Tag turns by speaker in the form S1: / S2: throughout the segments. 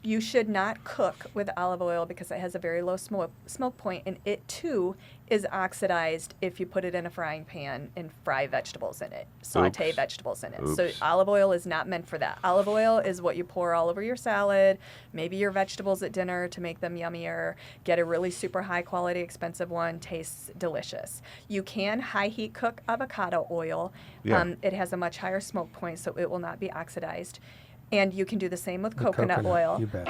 S1: You should not cook with olive oil because it has a very low smoke point, and it too is oxidized if you put it in a frying pan and fry vegetables in it, saute vegetables in it. So olive oil is not meant for that. Olive oil is what you pour all over your salad, maybe your vegetables at dinner to make them yummier. Get a really super high quality, expensive one, tastes delicious. You can high heat cook avocado oil.
S2: Yeah.
S1: It has a much higher smoke point, so it will not be oxidized. And you can do the same with coconut oil.
S3: You bet.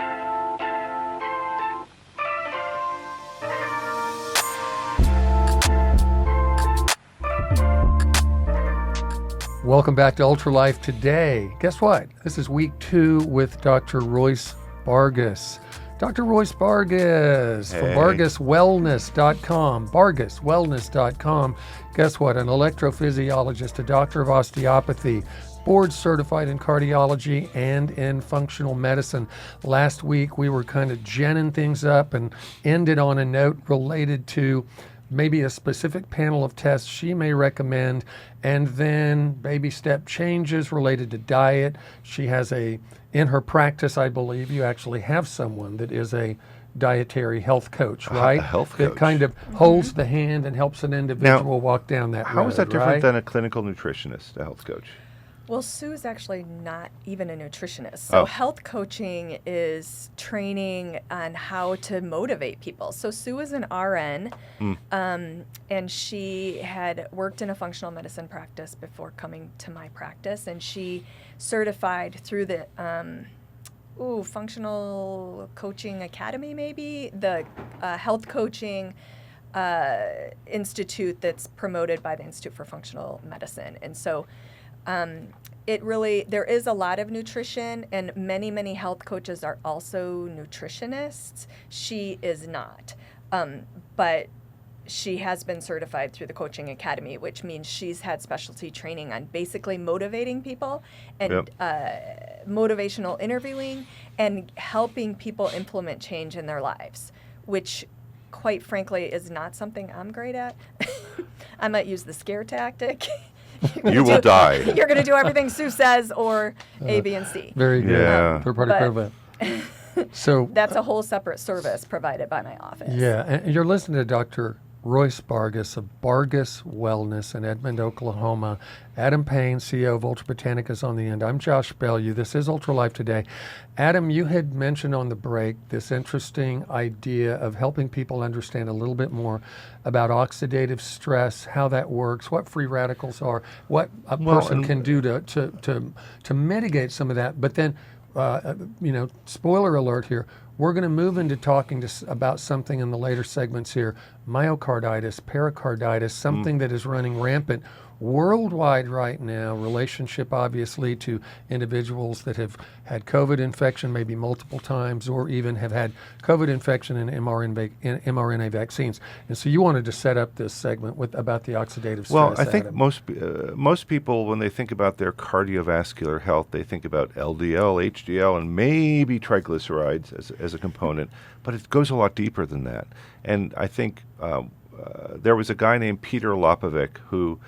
S3: Welcome back to Ultralife Today. Guess what? This is week 2 with Dr. Royce Bargas. Dr. Royce Bargas from VargasWellness.com. VargasWellness.com. Guess what? An electrophysiologist, a doctor of osteopathy, board certified in cardiology and in functional medicine. Last week we were kind of ginning things up and ended on a note related to maybe a specific panel of tests she may recommend, and then baby step changes related to diet. She has in her practice, I believe you actually have someone that is a dietary health coach, right?
S2: A health coach.
S3: That kind of holds the hand and helps an individual walk down that road.
S2: How is that different
S3: right?
S2: than a clinical nutritionist, a health coach?
S1: Well, Sue is actually not even a nutritionist. So health coaching is training on how to motivate people. So Sue is an RN, and she had worked in a functional medicine practice before coming to my practice, and she certified through the Functional Coaching Academy, maybe, the health coaching institute that's promoted by the Institute for Functional Medicine. And so there is a lot of nutrition, and many health coaches are also nutritionists. She is not, but she has been certified through the Coaching Academy, which means she's had specialty training on basically motivating people and motivational interviewing and helping people implement change in their lives, which quite frankly is not something I'm great at. I might use the scare tactic.
S2: You will die.
S1: You're going to do everything Sue says, or A, B, and C.
S3: Very good.
S2: Yeah.
S3: So
S1: that's a whole separate service provided by my office.
S3: Yeah, and you're listening to Dr. Royce Bargas of Bargas Wellness in Edmond, Oklahoma. Adam Payne, CEO of Ultra Botanica, is on the end. I'm Josh Bellew. This is Ultralife Today. Adam, you had mentioned on the break this interesting idea of helping people understand a little bit more about oxidative stress, how that works, what free radicals are, what a person can do to mitigate some of that. But then, spoiler alert here, we're going to move into talking about something in the later segments here, myocarditis, pericarditis, something that is running rampant worldwide right now, relationship obviously to individuals that have had COVID infection maybe multiple times, or even have had COVID infection in mRNA vaccines. And so you wanted to set up this segment about the oxidative stress.
S2: Well, I think
S3: Adam.
S2: most people, when they think about their cardiovascular health, they think about LDL, HDL, and maybe triglycerides as a component, but it goes a lot deeper than that. And I think there was a guy named Peter Lopovic who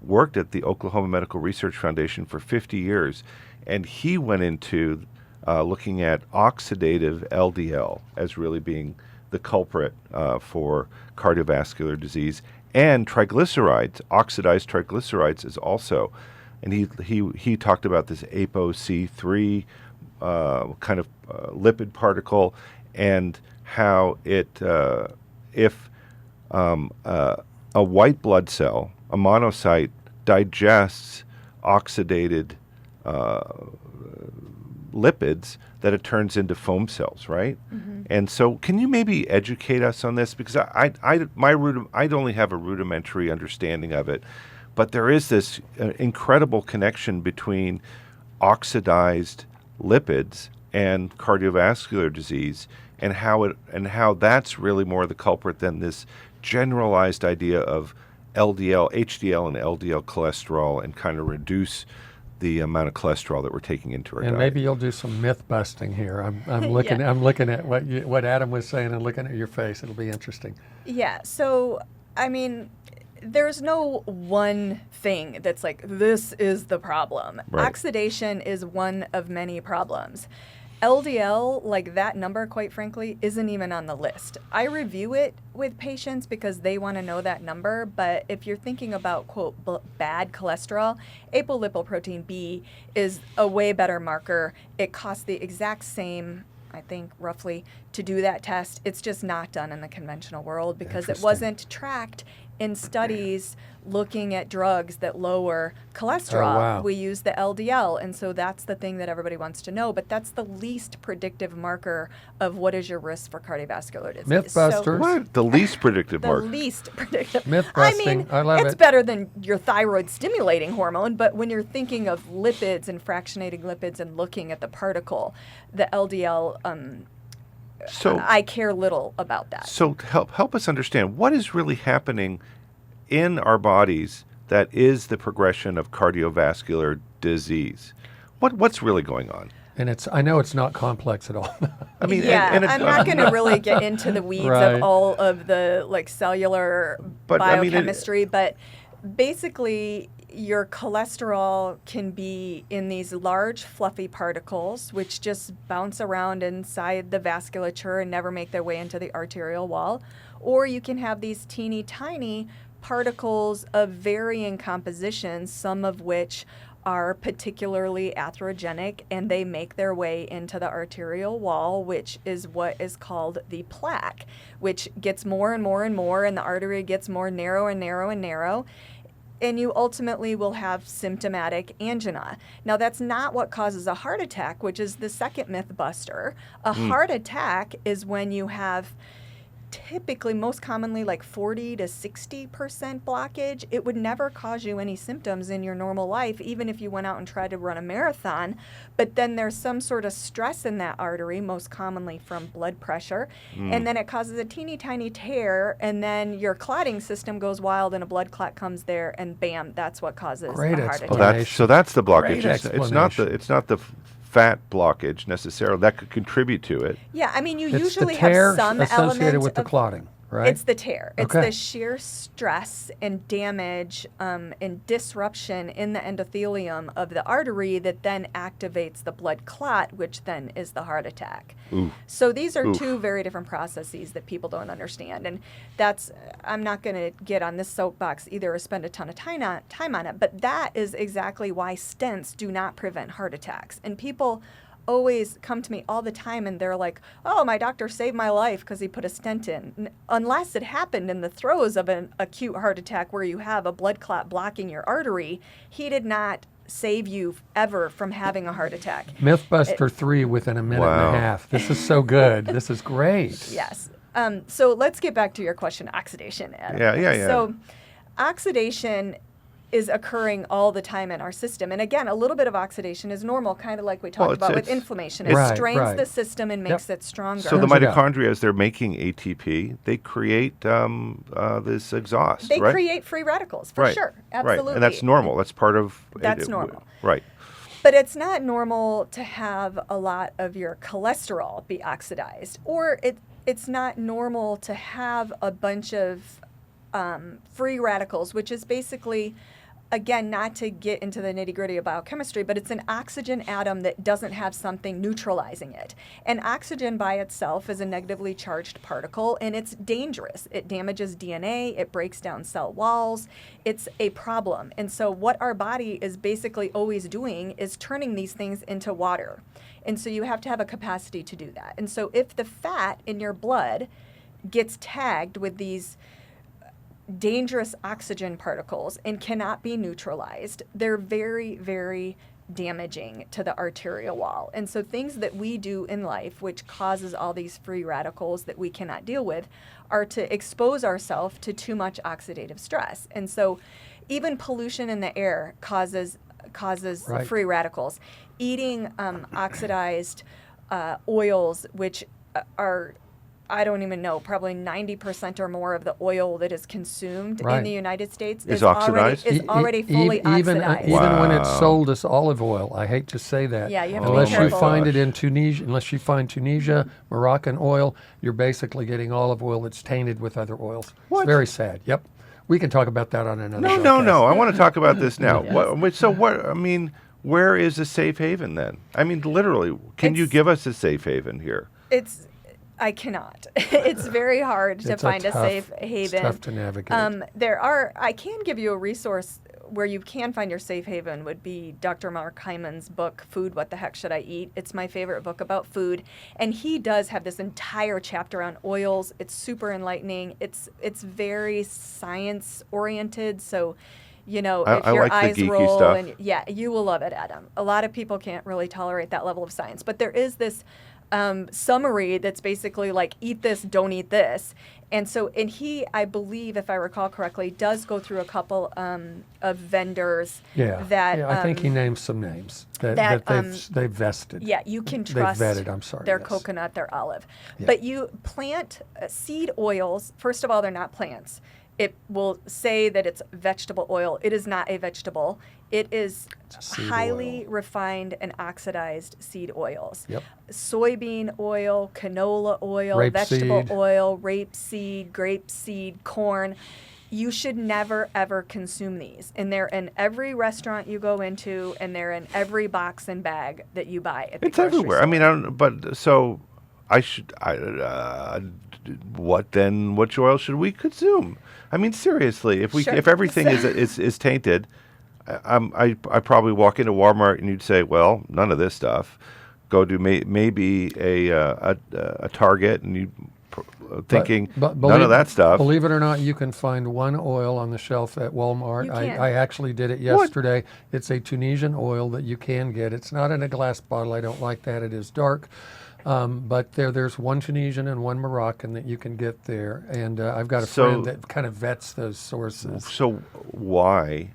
S2: worked at the Oklahoma Medical Research Foundation for 50 years, and he went into looking at oxidative LDL as really being the culprit for cardiovascular disease, and triglycerides, oxidized triglycerides, is also. And he talked about this APOC3 kind of lipid particle, and how it if a white blood cell, a monocyte, digests oxidated lipids, that it turns into foam cells, right? Mm-hmm. And so can you maybe educate us on this? Because I'd only have a rudimentary understanding of it, but there is this incredible connection between oxidized lipids and cardiovascular disease, and how that's really more the culprit than this generalized idea of LDL, HDL, and LDL cholesterol, and kind of reduce the amount of cholesterol that we're taking into our diet.
S3: And maybe you'll do some myth busting here. I'm looking at what Adam was saying and looking at your face. It'll be interesting.
S1: Yeah. So I mean, there's no one thing that's like, this is the problem. Right. Oxidation is one of many problems. LDL, like that number, quite frankly, isn't even on the list. I review it with patients because they want to know that number, but if you're thinking about, quote, bad cholesterol, apolipoprotein B is a way better marker. It costs the exact same, I think, roughly, to do that test. It's just not done in the conventional world because it wasn't tracked in studies looking at drugs that lower cholesterol.
S3: Oh, wow.
S1: We use the LDL, and so that's the thing that everybody wants to know, but that's the least predictive marker of what is your risk for cardiovascular disease.
S3: Mythbusters.
S2: What? The least predictive
S1: The
S2: marker.
S1: least predictive.
S3: Myth
S1: I
S3: busting.
S1: mean,
S3: I love
S1: it's
S3: it.
S1: better than your thyroid stimulating hormone, but when you're thinking of lipids and fractionating lipids and looking at the particle, the LDL,
S2: So,
S1: I care little about that.
S2: so help us understand what is really happening in our bodies that is the progression of cardiovascular disease. What's really going on?
S3: And I know it's not complex at all.
S2: I mean,
S1: Yeah,
S2: and it's,
S1: I'm not going to really get into the weeds
S3: Right.
S1: of all of the like cellular
S2: But, I mean,
S1: biochemistry, but basically your cholesterol can be in these large fluffy particles which just bounce around inside the vasculature and never make their way into the arterial wall, or you can have these teeny tiny particles of varying compositions, some of which are particularly atherogenic, and they make their way into the arterial wall, which is what is called the plaque, which gets more and more and more, and the artery gets more narrow and narrow and narrow, and you ultimately will have symptomatic angina. Now, that's not what causes a heart attack, which is the second myth buster. A heart attack is when you have typically, most commonly, like 40 to 60% blockage. It would never cause you any symptoms in your normal life, even if you went out and tried to run a marathon. But then there's some sort of stress in that artery, most commonly from blood pressure. And then it causes a teeny tiny tear, and then your clotting system goes wild and a blood clot comes there, and bam, that's what causes
S3: Great
S1: a heart
S3: explanation.
S1: attack.
S2: that's the blockage.
S3: Great
S2: It's not the fat blockage necessarily that could contribute to it.
S1: Yeah, I mean, you
S3: It's
S1: usually
S3: the tear
S1: have some
S3: associated
S1: element
S3: with the
S1: of
S3: clotting, right?
S1: It's the tear. It's
S3: Okay.
S1: the sheer stress and damage and disruption in the endothelium of the artery that then activates the blood clot, which then is the heart attack.
S2: Ooh.
S1: So these are
S2: Oof.
S1: two very different processes that people don't understand. And that's, I'm not going to get on this soapbox either or spend a ton of time on it, but that is exactly why stents do not prevent heart attacks. And people always come to me all the time and they're like, oh, my doctor saved my life because he put a stent in. Unless it happened in the throes of an acute heart attack where you have a blood clot blocking your artery, he did not save you ever from having a heart attack.
S3: Mythbuster 3 within a minute and
S2: Wow.
S3: a half. This is so good. This is great.
S1: Yes. So let's get back to your question, oxidation, Adam.
S2: Yeah.
S1: So oxidation is occurring all the time in our system. And again, a little bit of oxidation is normal, kind of like we talked about with inflammation. It
S3: Right,
S1: strains
S3: right.
S1: the system and makes it stronger.
S2: So the
S3: Turns it out.
S2: mitochondria, as they're making ATP, they create this exhaust,
S1: They
S2: right?
S1: create free radicals, for
S2: right.
S1: sure. Absolutely.
S2: Right. And that's normal. That's part of
S1: That's normal.
S2: Right.
S1: But it's not normal to have a lot of your cholesterol be oxidized, or it's not normal to have a bunch of free radicals, which is basically, again, not to get into the nitty-gritty of biochemistry, but it's an oxygen atom that doesn't have something neutralizing it. And oxygen by itself is a negatively charged particle, and it's dangerous. It damages DNA, it breaks down cell walls, it's a problem. And so what our body is basically always doing is turning these things into water. And so you have to have a capacity to do that. And so if the fat in your blood gets tagged with these dangerous oxygen particles and cannot be neutralized, they're very, very damaging to the arterial wall. And so things that we do in life, which causes all these free radicals that we cannot deal with, are to expose ourselves to too much oxidative stress. And so even pollution in the air causes
S3: Right.
S1: free radicals. Eating oxidized oils, which are, I don't even know, probably 90% or more of the oil that is consumed
S3: Right.
S1: in the United States
S2: Is oxidized?
S1: already fully oxidized.
S3: Even when it's
S2: Wow.
S3: sold as olive oil, I hate to say that.
S1: Yeah, you have to be
S3: unless you
S1: careful.
S3: find it in Tunisia, unless you find Tunisia Moroccan oil, you're basically getting olive oil that's tainted with other oils.
S2: What?
S3: It's very sad. Yep. We can talk about that on another
S2: No.
S3: showcase.
S2: I want to talk about this now.
S1: Yes.
S2: What, so what? I mean, where is a safe haven then? I mean, literally, can you give us a safe haven here?
S1: I cannot. It's very hard to find a safe haven.
S3: It's tough to navigate.
S1: I can give you a resource where you can find your safe haven would be Dr. Mark Hyman's book, Food, What the Heck Should I Eat? It's my favorite book about food. And he does have this entire chapter on oils. It's super enlightening. It's very science oriented. So, if
S2: I
S1: your
S2: like
S1: eyes
S2: the geeky
S1: roll,
S2: stuff.
S1: and you will love it, Adam. A lot of people can't really tolerate that level of science. But there is this summary that's basically like, eat this, don't eat this. And he, I believe, if I recall correctly, does go through a couple of vendors that...
S3: I think he names some names that they've vested.
S1: Yeah, you can trust
S3: they've vetted,
S1: their coconut, their olive.
S3: Yeah.
S1: But you plant seed oils, first of all, they're not plants. It will say that it's vegetable oil. It is not a vegetable. It is highly refined and oxidized seed oils.
S3: Yep.
S1: Soybean oil, canola oil, vegetable oil, rapeseed, grapeseed, corn. You should never, ever consume these. And they're in every restaurant you go into, and they're in every box and bag that you buy at the grocery
S2: everywhere.
S1: store.
S2: I mean, which oil should we consume? I mean, seriously, if everything is tainted, I probably walk into Walmart and you'd say, well, none of this stuff. Go to maybe a Target and you thinking none of that stuff.
S3: Believe it or not, you can find one oil on the shelf at Walmart.
S1: You can.
S3: I actually did it yesterday. What? It's a Tunisian oil that you can get. It's not in a glass bottle. I don't like that. It is dark. But there's one Tunisian and one Moroccan that you can get there. And I've got a friend that kind of vets those sources.
S2: So why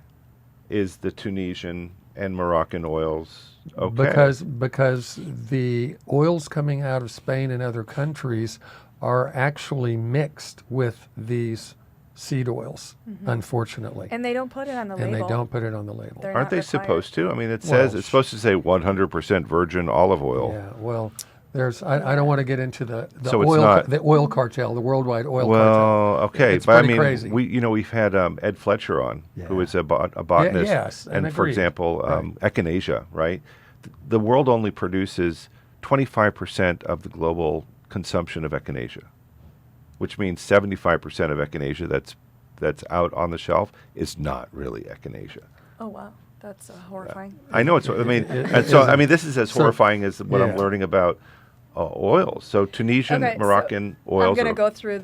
S2: is the Tunisian and Moroccan oils okay?
S3: Because the oils coming out of Spain and other countries are actually mixed with these seed oils, unfortunately.
S1: And they don't put it on the label.
S2: Aren't they supposed to? I mean, it's supposed to say 100% virgin olive oil.
S3: Yeah, well... I don't want to get into the oil cartel, the worldwide oil cartel.
S2: Well, okay,
S3: it's
S2: but I
S3: pretty
S2: mean,
S3: crazy.
S2: we've had Ed Fletcher on, who is a botanist,
S3: yes,
S2: and for
S3: agreed.
S2: example, echinacea, right? The world only produces 25% of the global consumption of echinacea, which means 75% of echinacea that's out on the shelf is not really echinacea.
S1: Oh wow. That's horrifying.
S2: I know it's. I mean, this is as horrifying as what I'm learning about oils. So Tunisian, Moroccan oils.
S1: I'm going to go through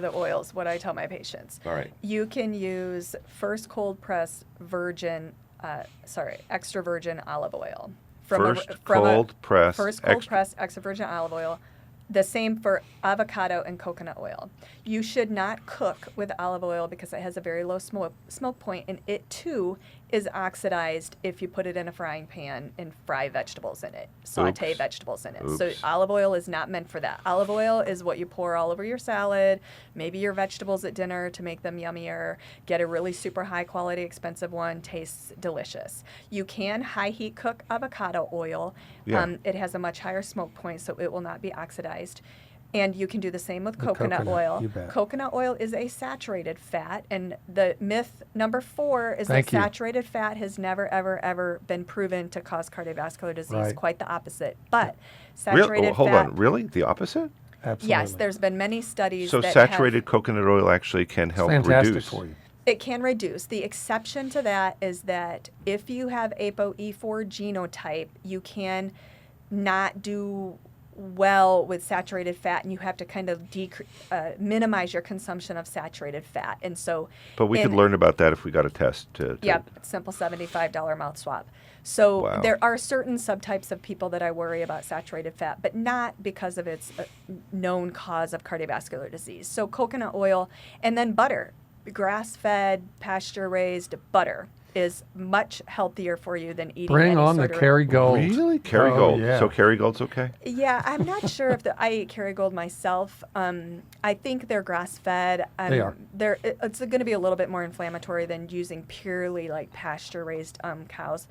S1: the oils. What I tell my patients.
S2: All right.
S1: You can use first cold pressed extra virgin olive oil.
S2: First cold pressed
S1: extra virgin olive oil. The same for avocado and coconut oil. You should not cook with olive oil because it has a very low smoke point, and it too is oxidized if you put it in a frying pan and fry vegetables in it, saute vegetables in it. So olive oil is not meant for that. Olive oil is what you pour all over your salad, maybe your vegetables at dinner to make them yummier. Get a really super high quality, expensive one, tastes delicious. You can high heat cook avocado oil.
S2: Yeah.
S1: It has a much higher smoke point, so it will not be oxidized. And you can do the same with coconut oil.
S3: You bet.
S1: Coconut oil is a saturated fat, and the myth number 4 is that saturated fat has never, ever, ever been proven to cause cardiovascular disease.
S3: Right.
S1: Quite the opposite. But saturated
S2: Hold
S1: fat...
S2: on, really? The opposite?
S3: Absolutely.
S1: Yes, there's been many studies
S2: So
S1: that
S2: saturated coconut oil actually can help
S3: fantastic
S2: reduce.
S3: for you.
S1: It can reduce. The exception to that is that if you have ApoE4 genotype, you can not do well with saturated fat, and you have to kind of minimize your consumption of saturated fat. And so,
S2: but we could learn about that if we got a test.
S1: Yep, simple $75 mouth swab. So there are certain subtypes of people that I worry about saturated fat, but not because of its known cause of cardiovascular disease. So coconut oil, and then butter, grass-fed, pasture-raised butter is much healthier for you than eating
S3: Bring
S1: any
S3: on the
S1: sort of...
S3: Kerrygold.
S2: Really? Kerrygold.
S3: Yeah.
S2: So Kerrygold's okay?
S1: Yeah, I'm not sure if I eat Kerrygold myself. I think they're grass-fed.
S3: They are.
S1: It's going to be a little bit more inflammatory than using purely like pasture-raised cows.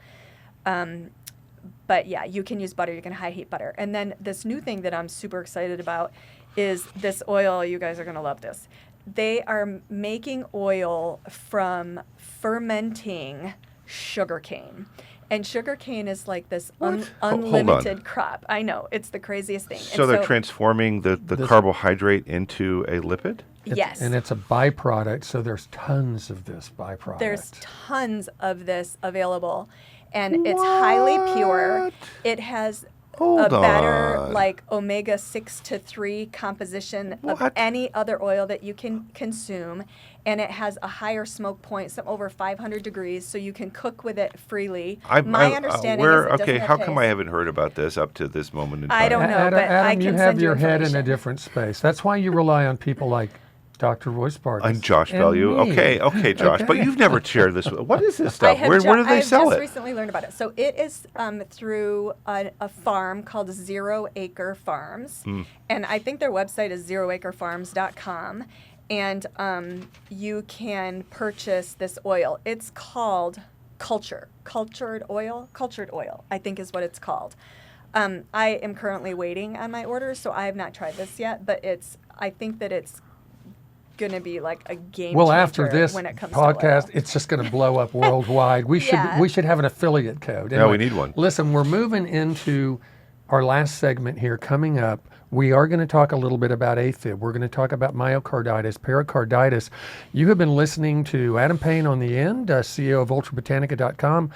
S1: But yeah, you can use butter. You can high heat butter. And then this new thing that I'm super excited about is this oil. You guys are going to love this. They are making oil from fermenting sugarcane. And sugarcane is like this
S2: What?
S1: unlimited crop. I know, it's the craziest thing.
S2: So
S1: And
S2: they're transforming the carbohydrate into a lipid?
S1: yes.
S3: And it's a byproduct, so there's tons of this byproduct.
S1: There's tons of this available, and it's highly pure. It has
S2: Hold
S1: a better
S2: on.
S1: like omega 6 to 3 composition of
S2: What?
S1: any other oil that you can consume, and it has a higher smoke point, some over 500 degrees, so you can cook with it freely. My understanding is it doesn't have
S2: how come I
S1: taste.
S2: haven't heard about this up to this moment in time?
S1: I don't know,
S3: Adam,
S1: but I
S3: Adam, you
S1: can
S3: have
S1: send you
S3: your head in a
S1: information.
S3: different space. That's why you rely on people like Dr. Royce Bargas.
S2: I'm Josh
S3: and
S2: Bellew.
S3: me.
S2: Okay, Josh, but you've never shared this. What is this
S1: I
S2: stuff?
S1: have
S2: Where do they
S1: I've
S2: sell
S1: just
S2: it?
S1: recently learned about it. So it is through a farm called 0 Acre Farms, and I think their website is zeroacrefarms.com, and you can purchase this oil. It's called cultured oil, I think is what it's called. I am currently waiting on my order, so I have not tried this yet, but I think that it's going to be like a game
S3: Well,
S1: changer
S3: after this
S1: when it comes
S3: podcast,
S1: to oil.
S3: it's just going to blow up worldwide. We
S1: Yeah.
S3: should have an affiliate code.
S2: Yeah, we need one.
S3: Listen, we're moving into our last segment here. Coming up, we are going to talk a little bit about AFib. We're going to talk about myocarditis, pericarditis. You have been listening to Adam Payne on the end, CEO of ultrabotanica.com.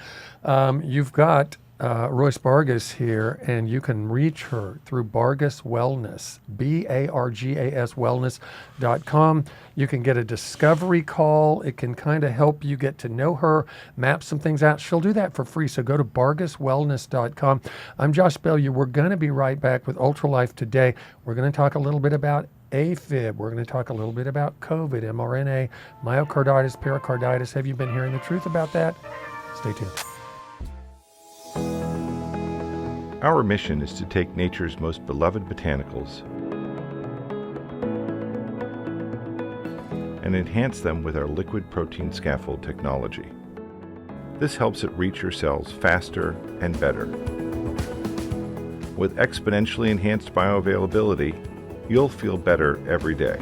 S3: You've got Royce Bargas here, and you can reach her through Bargas Wellness, Bargas Wellness.com. You can get a discovery call. It can kind of help you get to know her, map some things out. She'll do that for free, so go to bargaswellness.com. I'm Josh Bellew. We're going to be right back with Ultralife today. We're going to talk a little bit about AFib. We're going to talk a little bit about COVID, mRNA, myocarditis, pericarditis. Have you been hearing the truth about that? Stay tuned.
S2: Our mission is to take nature's most beloved botanicals and enhance them with our liquid protein scaffold technology. This helps it reach your cells faster and better. With exponentially enhanced bioavailability, you'll feel better every day.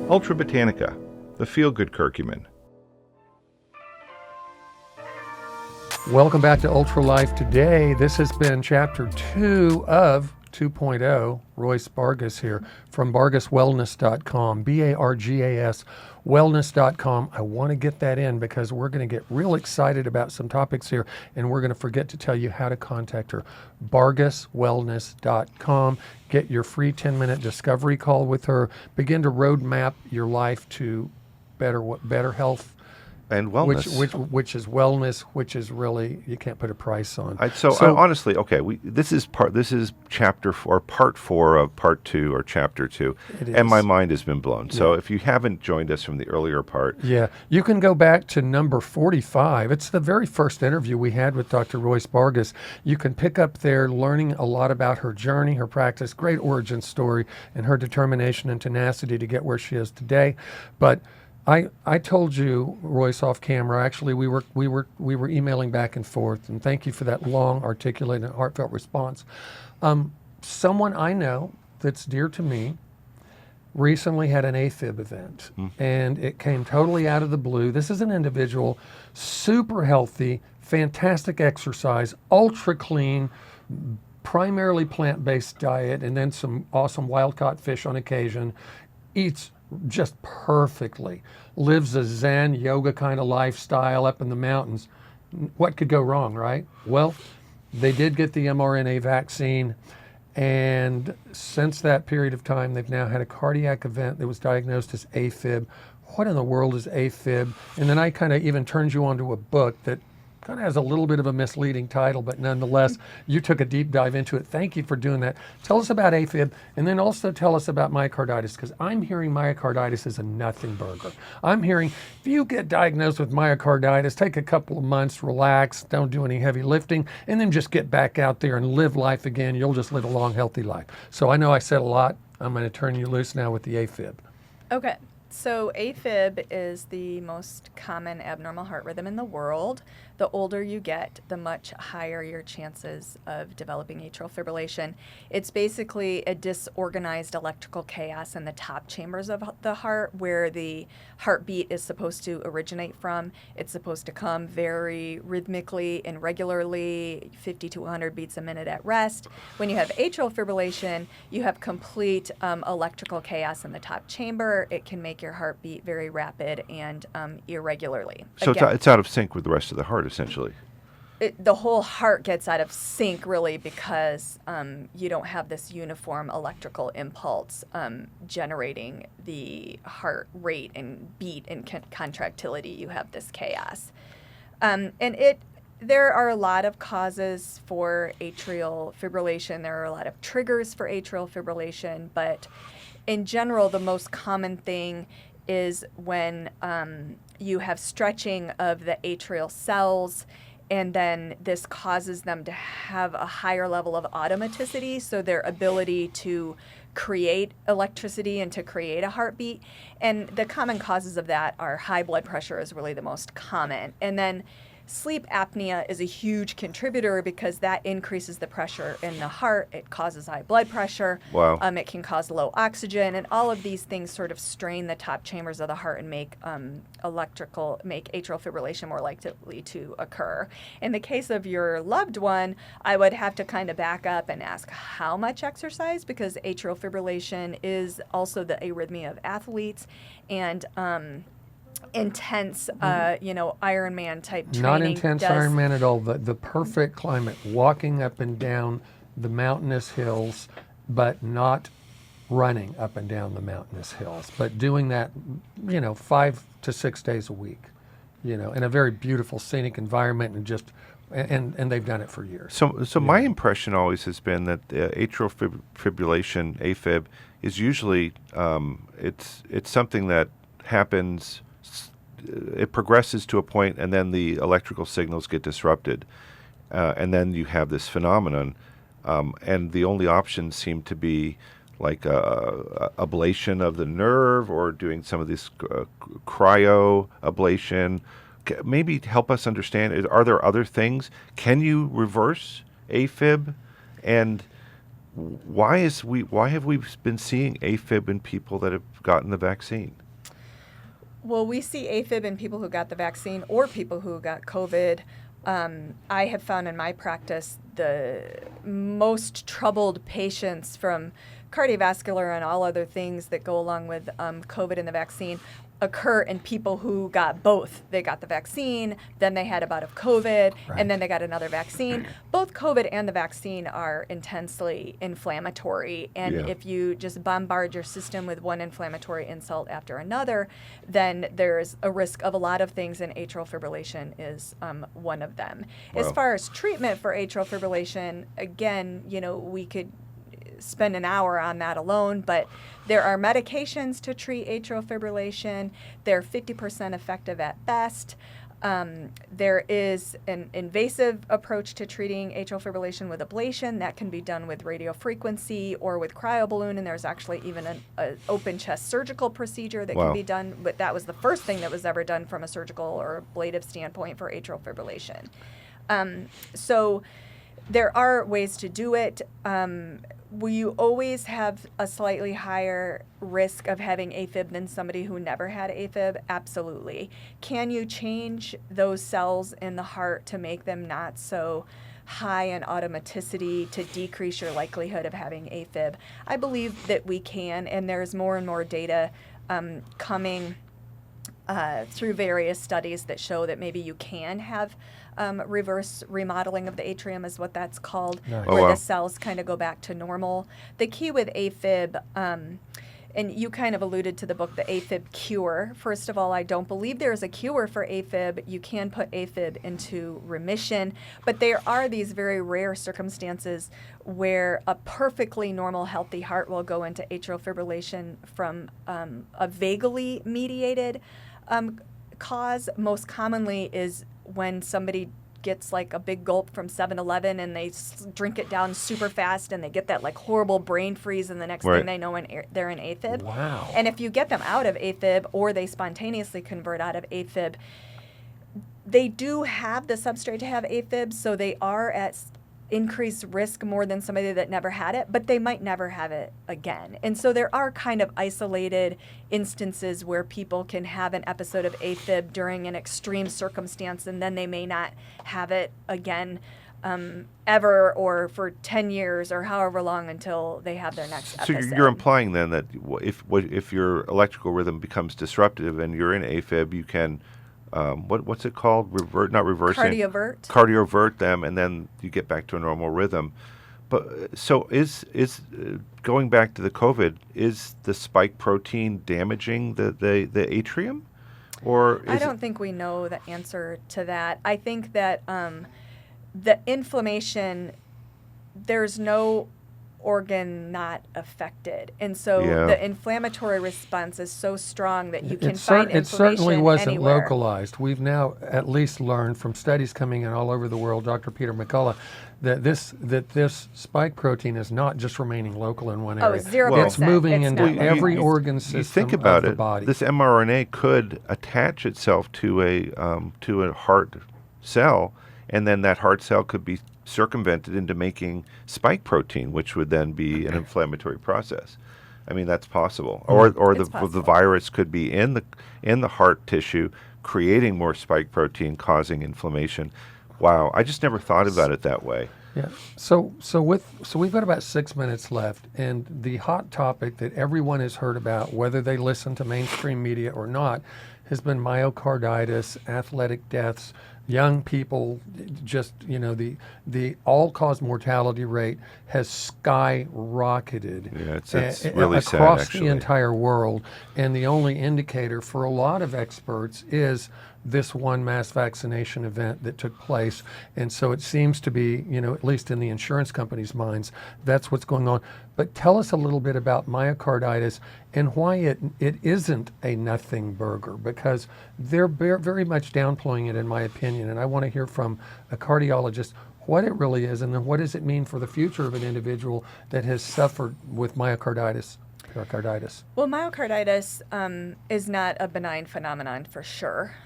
S2: Ultra Botanica, the feel-good curcumin.
S3: Welcome back to Ultralife today. This has been chapter 2 of 2.0. Royce Bargas here from bargaswellness.com, Bargas wellness.com. I want to get that in because we're going to get real excited about some topics here, and we're going to forget to tell you how to contact her. bargaswellness.com. Get your free 10-minute discovery call with her. Begin to roadmap your life to better health,
S2: And wellness.
S3: which is wellness, which is really, you can't put a price on.
S2: Honestly, okay, this is chapter 4, part 4 of part 2 or chapter 2,
S3: It
S2: and
S3: is.
S2: my mind has been blown. So if you haven't joined us from the earlier part,
S3: Yeah, you can go back to number 45. It's the very first interview we had with Dr. Royce Bargas. You can pick up there learning a lot about her journey, her practice, great origin story, and her determination and tenacity to get where she is today. But I told you, Royce, off camera. Actually, we were emailing back and forth, and thank you for that long, articulate, and heartfelt response. Someone I know that's dear to me recently had an AFib event, and it came totally out of the blue. This is an individual, super healthy, fantastic exercise, ultra clean, primarily plant-based diet, and then some awesome wild-caught fish on occasion. Eats just perfectly, lives a Zen yoga kind of lifestyle up in the mountains. What could go wrong, right? Well, they did get the mRNA vaccine, and since that period of time, they've now had a cardiac event that was diagnosed as AFib. What in the world is AFib? And then I kind of even turned you onto a book that kind of has a little bit of a misleading title, but nonetheless, you took a deep dive into it. Thank you for doing that. Tell us about AFib, and then also tell us about myocarditis, because I'm hearing myocarditis is a nothing burger. I'm hearing if you get diagnosed with myocarditis, take a couple of months, relax, don't do any heavy lifting, and then just get back out there and live life again. You'll just live a long, healthy life. So I know I said a lot. I'm going to turn you loose now with the AFib.
S1: Okay. So AFib is the most common abnormal heart rhythm in the world. The older you get, the much higher your chances of developing atrial fibrillation. It's basically a disorganized electrical chaos in the top chambers of the heart where the heartbeat is supposed to originate from. It's supposed to come very rhythmically and regularly, 50 to 100 beats a minute at rest. When you have atrial fibrillation, you have complete electrical chaos in the top chamber. It can make your heart beat very rapid and irregularly.
S2: So
S1: Again,
S2: it's out of sync with the rest of the heart, essentially.
S1: the whole heart gets out of sync really because you don't have this uniform electrical impulse generating the heart rate and beat and contractility. You have this chaos. There are a lot of causes for atrial fibrillation. There are a lot of triggers for atrial fibrillation, but in general, the most common thing is when you have stretching of the atrial cells, and then this causes them to have a higher level of automaticity, so their ability to create electricity and to create a heartbeat. And the common causes of that are high blood pressure is really the most common. And then sleep apnea is a huge contributor because that increases the pressure in the heart. It causes high blood pressure.
S2: Wow.
S1: It can cause low oxygen, and all of these things sort of strain the top chambers of the heart and make atrial fibrillation more likely to occur. In the case of your loved one, I would have to kind of back up and ask how much exercise, because atrial fibrillation is also the arrhythmia of athletes, and intense, Ironman type training.
S3: Not intense Ironman at all. The perfect climate, walking up and down the mountainous hills, but not running up and down the mountainous hills, but doing that, 5 to 6 days a week, in a very beautiful scenic environment, and they've done it for years.
S2: So my impression always has been that atrial fibrillation, AFib, is usually it's something that happens. It progresses to a point, and then the electrical signals get disrupted, and then you have this phenomenon, and the only options seem to be like ablation of the nerve or doing some of this cryo ablation. Maybe help us understand, are there other things? Can you reverse AFib? And why have we been seeing AFib in people that have gotten the vaccine?
S1: Well, we see AFib in people who got the vaccine or people who got COVID. I have found in my practice the most troubled patients from cardiovascular and all other things that go along with COVID and the vaccine occur in people who got both. They got the vaccine, then they had a bout of COVID, and then they got another vaccine. Both COVID and the vaccine are intensely inflammatory, and if you just bombard your system with one inflammatory insult after another, then there's a risk of a lot of things, and atrial fibrillation is one of them.
S2: Wow.
S1: As far as treatment for atrial fibrillation, again, we could spend an hour on that alone, but there are medications to treat atrial fibrillation. They're 50% effective at best. There is an invasive approach to treating atrial fibrillation with ablation that can be done with radiofrequency or with cryoballoon, and there's actually even an open chest surgical procedure that can be done, but that was the first thing that was ever done from a surgical or ablative standpoint for atrial fibrillation. So there are ways to do it. Will you always have a slightly higher risk of having AFib than somebody who never had AFib? Absolutely. Can you change those cells in the heart to make them not so high in automaticity to decrease your likelihood of having AFib? I believe that we can, and there's more and more data coming through various studies that show that maybe you can have reverse remodeling of the atrium is what that's called, where the cells kind of go back to normal. The key with AFib, and you kind of alluded to the book, The AFib Cure. First of all, I don't believe there is a cure for AFib. You can put AFib into remission, but there are these very rare circumstances where a perfectly normal, healthy heart will go into atrial fibrillation from a vagally mediated cause. Most commonly is when somebody gets like a big gulp from 7-Eleven and they drink it down super fast and they get that like horrible brain freeze, and the next thing they know they're in AFib.
S3: Wow.
S1: And if you get them out of AFib or they spontaneously convert out of AFib, they do have the substrate to have AFib, so they are at increased risk more than somebody that never had it, but they might never have it again. And so there are kind of isolated instances where people can have an episode of AFib during an extreme circumstance, and then they may not have it again ever, or for 10 years or however long until they have their next
S2: So
S1: episode.
S2: you're implying then that if your electrical rhythm becomes disruptive and you're in AFib, you can what's it called? Not reversing. Cardiovert them, and then you get back to a normal rhythm. But so is going back to the COVID, is the spike protein damaging the atrium, or
S1: I don't think we know the answer to that. I think that the inflammation, there's no organ not affected, and so the inflammatory response is so strong that you can find inflammation
S3: It certainly wasn't
S1: anywhere.
S3: localized. We've now at least learned from studies coming in all over the world, Dr. Peter McCullough, that this spike protein is not just remaining local in one area.
S1: 0%.
S3: It's moving
S1: It's
S3: into
S1: not.
S3: every organ system
S2: you think about
S3: of the
S2: it,
S3: body.
S2: this mRNA could attach itself to a heart cell, and then that heart cell could be circumvented into making spike protein, which would then be an inflammatory process. I mean, that's possible. Or
S1: It's
S2: the
S1: possible.
S2: virus could be in the heart tissue, creating more spike protein, causing inflammation. Wow, I just never thought about it that way.
S3: Yeah. So we've got about 6 minutes left, and the hot topic that everyone has heard about, whether they listen to mainstream media or not, has been myocarditis, athletic deaths, young people. Just the all-cause mortality rate has skyrocketed.
S2: Yeah, it's really sad,
S3: across
S2: actually.
S3: the entire world, and the only indicator for a lot of experts is this one mass vaccination event that took place. And so it seems to be, at least in the insurance companies' minds, that's what's going on. But tell us a little bit about myocarditis and why it isn't a nothing burger, because they're very much downplaying it, in my opinion. And I want to hear from a cardiologist what it really is, and then what does it mean for the future of an individual that has suffered with myocarditis, pericarditis.
S1: Well, myocarditis is not a benign phenomenon for sure.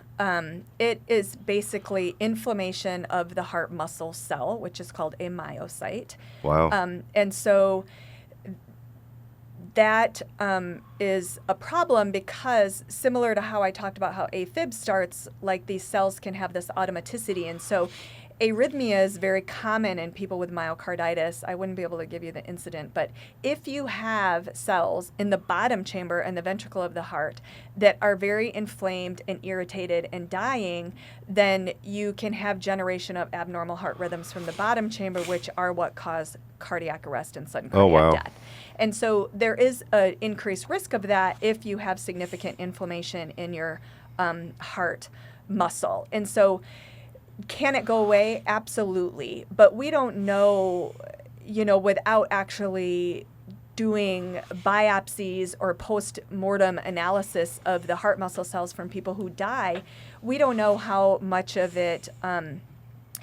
S1: It is basically inflammation of the heart muscle cell, which is called a myocyte.
S2: Wow.
S1: And so that is a problem, because similar to how I talked about how AFib starts, like these cells can have this automaticity. And so arrhythmia is very common in people with myocarditis. I wouldn't be able to give you the incident, but if you have cells in the bottom chamber and the ventricle of the heart that are very inflamed and irritated and dying, then you can have generation of abnormal heart rhythms from the bottom chamber, which are what cause cardiac arrest and sudden cardiac death. And so there is an increased risk of that if you have significant inflammation in your heart muscle. And so can it go away? Absolutely. But we don't know, without actually doing biopsies or post-mortem analysis of the heart muscle cells from people who die, we don't know how much of it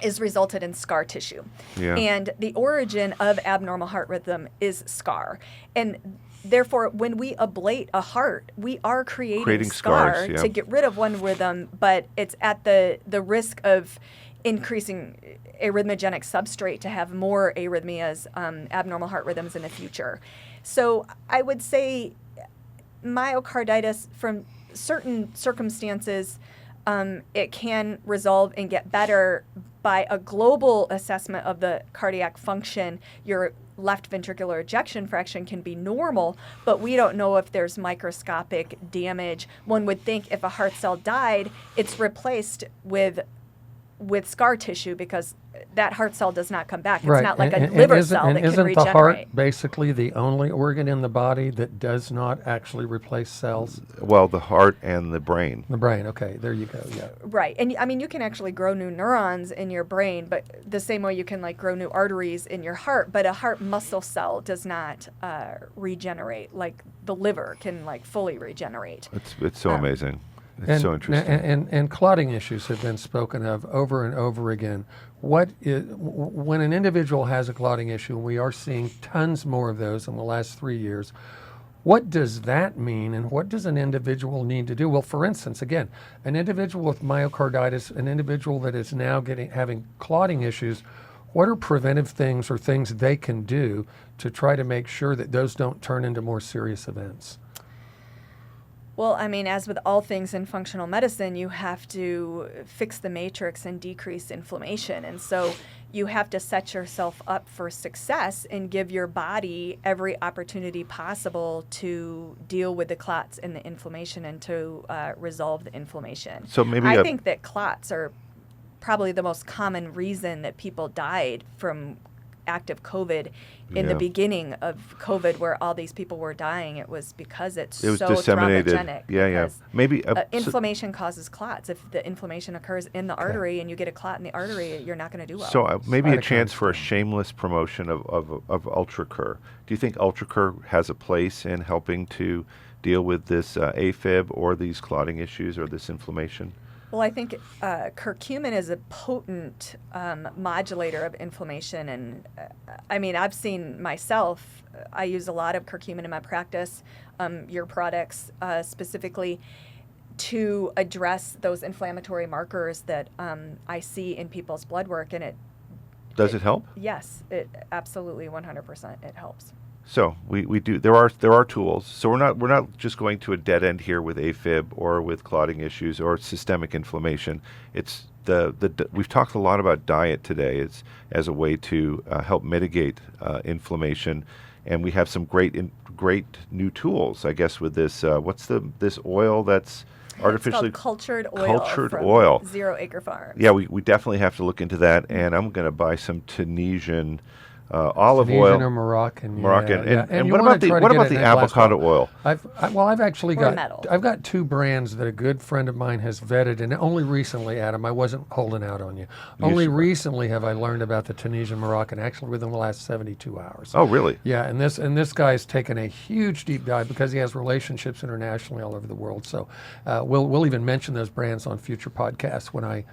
S1: is resulted in scar tissue.
S2: Yeah.
S1: And the origin of abnormal heart rhythm is scar. And therefore, when we ablate a heart, we are creating scar
S2: scars, yeah.
S1: to get rid of one rhythm, but it's at the risk of increasing arrhythmogenic substrate to have more arrhythmias, abnormal heart rhythms in the future. So I would say myocarditis, from certain circumstances, it can resolve and get better by a global assessment of the cardiac function. Your left ventricular ejection fraction can be normal, but we don't know if there's microscopic damage. One would think if a heart cell died, it's replaced with scar tissue, because that heart cell does not come back. It's not like a liver cell that can
S3: isn't
S1: regenerate.
S3: the heart basically the only organ in the body that does not actually replace cells?
S2: Well, the heart and the brain.
S3: The brain, okay, there you go, yeah.
S1: Right. And I mean, you can actually grow new neurons in your brain, but the same way you can grow new arteries in your heart, but a heart muscle cell does not regenerate like the liver can fully regenerate.
S2: It's so amazing. It's so interesting.
S3: And clotting issues have been spoken of over and over again. When an individual has a clotting issue, and we are seeing tons more of those in the last 3 years, What does that mean, and what does an individual need to do? Well, for instance, again, an individual with myocarditis, an individual that is now having clotting issues, what are preventive things or things they can do to try to make sure that those don't turn into more serious events?
S1: Well, I mean, as with all things in functional medicine, you have to fix the matrix and decrease inflammation. And so you have to set yourself up for success and give your body every opportunity possible to deal with the clots and the inflammation and to resolve the inflammation.
S2: So maybe
S1: I think that clots are probably the most common reason that people died from active COVID. In the beginning of COVID, where all these people were dying, it was because it was so
S2: disseminated.
S1: thrombogenic.
S2: Yeah. Maybe
S1: inflammation causes clots. If the inflammation occurs in the artery and you get a clot in the artery, you're not going to do well.
S2: So maybe a chance for a shameless promotion of UltraCur. Do you think UltraCur has a place in helping to deal with this AFib or these clotting issues or this inflammation?
S1: Well, I think curcumin is a potent modulator of inflammation. And I mean, I've seen myself, I use a lot of curcumin in my practice, your products specifically, to address those inflammatory markers that I see in people's blood work. And
S2: Does it help?
S1: Yes, it absolutely 100% it helps.
S2: So we do. There are tools. So we're not just going to a dead end here with AFib or with clotting issues or systemic inflammation. It's we've talked a lot about diet today. It's as a way to help mitigate inflammation, and we have some great new tools. I guess with this this oil that's artificially
S1: it's called cultured oil.
S2: Cultured
S1: from
S2: oil.
S1: 0 Acre Farms.
S2: Yeah, we definitely have to look into that, and I'm going to buy some Tunisian. Olive
S3: Tunisian
S2: oil
S3: or Moroccan.
S2: Moroccan.
S3: Yeah.
S2: And what about the avocado oil?
S3: I've actually
S1: Remodel.
S3: I've got 2 brands that a good friend of mine has vetted, and only recently, Adam, I wasn't holding out on you. Only recently have I learned about the Tunisian Moroccan, actually within the last 72 hours.
S2: Oh, really?
S3: Yeah, and this guy's taken a huge deep dive because he has relationships internationally all over the world. So we'll even mention those brands on future podcasts when I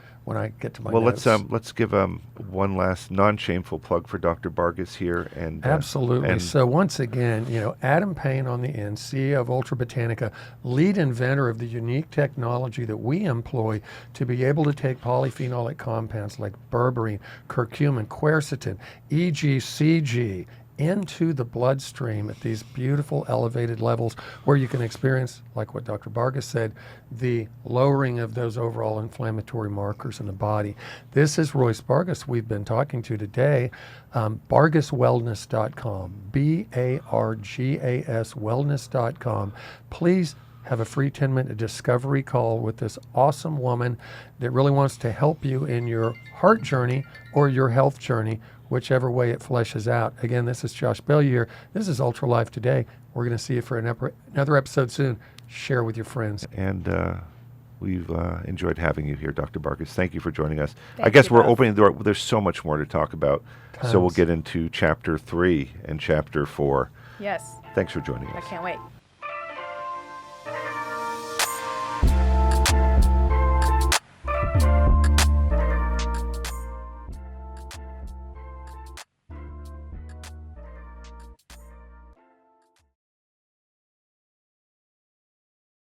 S3: get to my notes.
S2: Let's give one last non-shameful plug for Dr. Bargas here, and
S3: absolutely. So once again, Adam Payne on the end, CEO of Ultra Botanica, lead inventor of the unique technology that we employ to be able to take polyphenolic compounds like berberine, curcumin, quercetin, EGCG into the bloodstream at these beautiful elevated levels where you can experience, like what Dr. Vargas said, the lowering of those overall inflammatory markers in the body. This is Royce Bargas we've been talking to today. BargasWellness.com, BARGAS wellness.com. Please have a free 10-minute discovery call with this awesome woman that really wants to help you in your heart journey or your health journey, whichever way it fleshes out. Again, this is Josh Bellier. This is Ultra Life Today. We're going to see you for another episode soon. Share with your friends.
S2: And we've enjoyed having you here, Dr. Bargas. Thank you for joining us.
S1: Thank
S2: I guess
S1: you
S2: we're
S1: both.
S2: opening the door. There's so much more to talk about.
S3: Tons.
S2: So we'll get into Chapter 3 and Chapter 4.
S1: Yes,
S2: Thanks for joining us.
S1: I can't wait.